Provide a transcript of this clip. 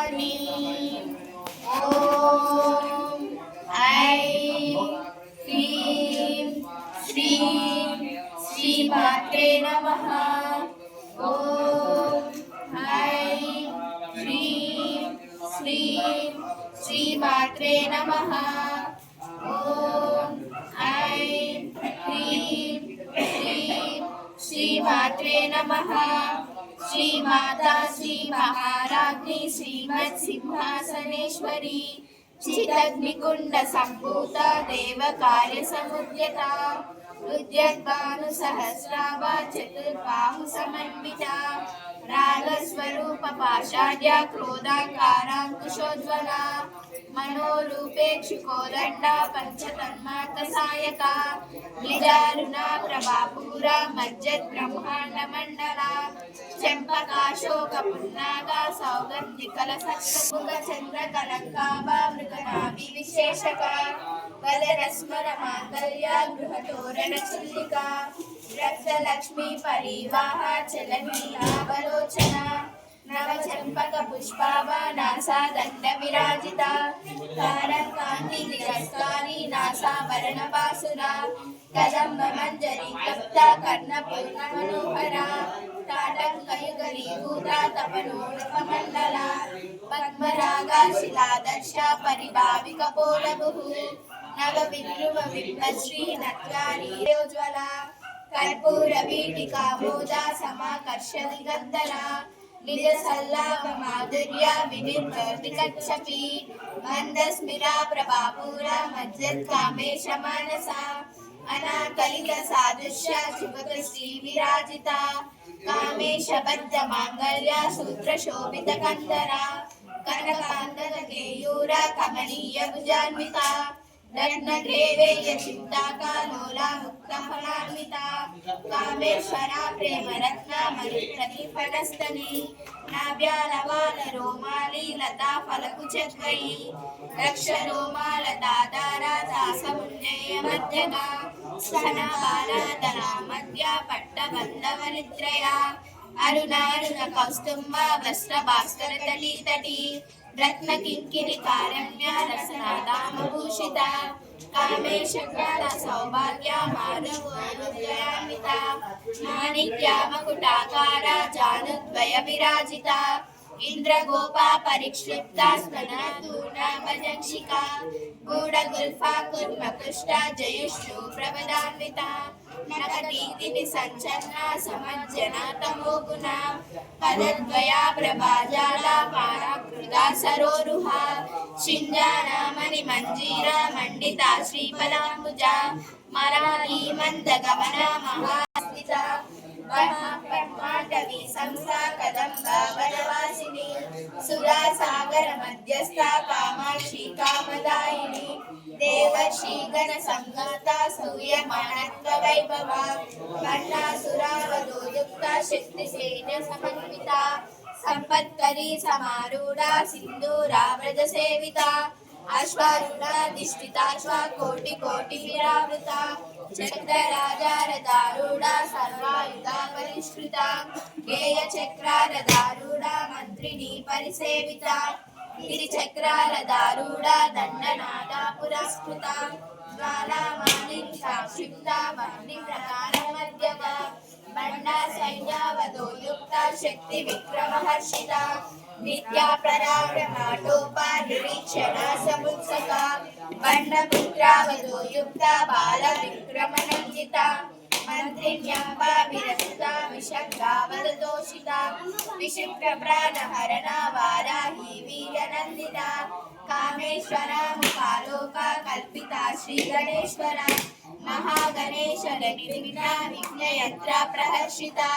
ह्रीं ॐ ऐं ह्रीं श्रीं श्रीमात्रे नमः। ॐ ऐं ह्रीं श्रीं श्रीमात्रे नमः। ॐ ऐं ह्रीं श्रीं श्रीमात्रे नमः। श्रीमाता श्री महाराज्ञी श्रीमत् सिंहासनेश्वरी चिदग्निकुंड संभूता देव कार्य समुद्यता उद्यद्भानु सहस्राभा चतुर्बाहु समन्विता रागस्वरूप पाषाढ्या क्रोधाकारांकुशोज्वला मनोरूपेक्षुकोदंडा पंचतन्मात्र सायका निजारुणा प्रभापूरा मज्जत् ब्रह्मांड मंडला चंपकाशोक पुन्नागा सौगंधिकल सत्मुख चंद्र कलंकाभा मृगनाभि विशेषका वदनस्मर मांगल्या गृहतोरण चिल्लिका रक्तलक्ष्मी परिवाह चलनीलावलोचना नवचंपक पुष्पाभा नासा दंड विराजिता तारकांति निरस्तारी नासाभरण पासुरा कदम्ब मंजरी कप्ता कर्णपूर्ण मनोहरा ताटंकयुगलीभूता तपनोर्कमण्डला पद्मरागा शिलादर्शा परिभाविक पोलभुः नवविद्रुम बिम्बश्री नत्यारी योज्वला कर्पूर वीटिका मोदा समाकर्ष दिगंधरा निज सल्लाभ माधुर्या विनिर्वर्ति कच्छपि मंदस्मिरा प्रभापूरा मज्जत् कामेश मानसा अनाकलित सादृश्य शुभग श्री विराजिता कामेश बद्ध मांगल्या सूत्र शोभित कंदरा कनकांदन केयूरा कमनीय भुजान्विता रत्नग्रेवेय चिंताका लोला मुक्त फलान्विता कामेश्वरा प्रेम रत्ना मणि प्रतिफलस्तनी नाभ्यालवाल रोमाली लता फलकुचद्वयी रक्ष रोमालतादारा दासमुन्नय मध्यगा स्तनबालादला मध्या पट्टबन्धवनिद्रया अरुणारुण कौस्तुम्बा वस्त्रभास्कर तटी तटी रत्न किंकिणी कारण्या रसनादामभूषिता कामेशकाला सौभाग्या मानवोरुद्वयान्विता माणिक्या मकुटाकारा जानुद्वय विराजिता इंद्रगोपा परिक्षिप्ता स्मनातूर्णा भजंशिका गूढगुल्फा कुर्मकुष्टा जयुष्टु प्रबलान्विता नखदीप्ति संचन्ना समज्जना तमोगुणा पदद्वया प्रभाजाला पाराकृता सरोरुहा शिञ्जाना मणिमञ्जीरा मण्डिता श्रीफलाम्बुजा मराली मन्दगमना महास्थिता महापद्माटवी संस्था कदम्बा वनवासिनी सुरासागर मध्यस्था कामाक्षी कामदायिनी देवर्षि गण संगाता सूयमानत्व वैभवा वर्णासुरावधो युक्ता शक्तिसेन समन्विता संपत्करी समारूढ़ा सिंधूरा व्रज सेविता अश्वारूढ़ाधिष्ठिताश्वा कोटि कोटि विरावृता चक्रराजारदारूढ़ा सर्वायुधा परिष्कृता गेय चक्रारदारूढ़ा मंत्रिणी परिसेविता गिरिचक्रारदारूढ़ा दंडनादा पुरस्कृता ज्वालामालिनी क्षिप्ता वह्निप्रकारमध्यगा बंडा सैन्यावधो युक्ता शक्ति विक्रमहर्षिता नित्या प्रराव्रमाटोपा निरीक्षणा समुत्सका बंडपुत्रावधो युक्ता बाल विक्रमनंदिता मंत्रिण्यंबा विरचिता विषग्गावदतोषिता विक्षिप्र प्राणहरणा वाराही वीर्यनंदिता कामेश्वरा मुखालोका कल्पिता श्री गणेश्वरा महागणेश निर्विघ्ना विघ्नयत्रा प्रहर्षिता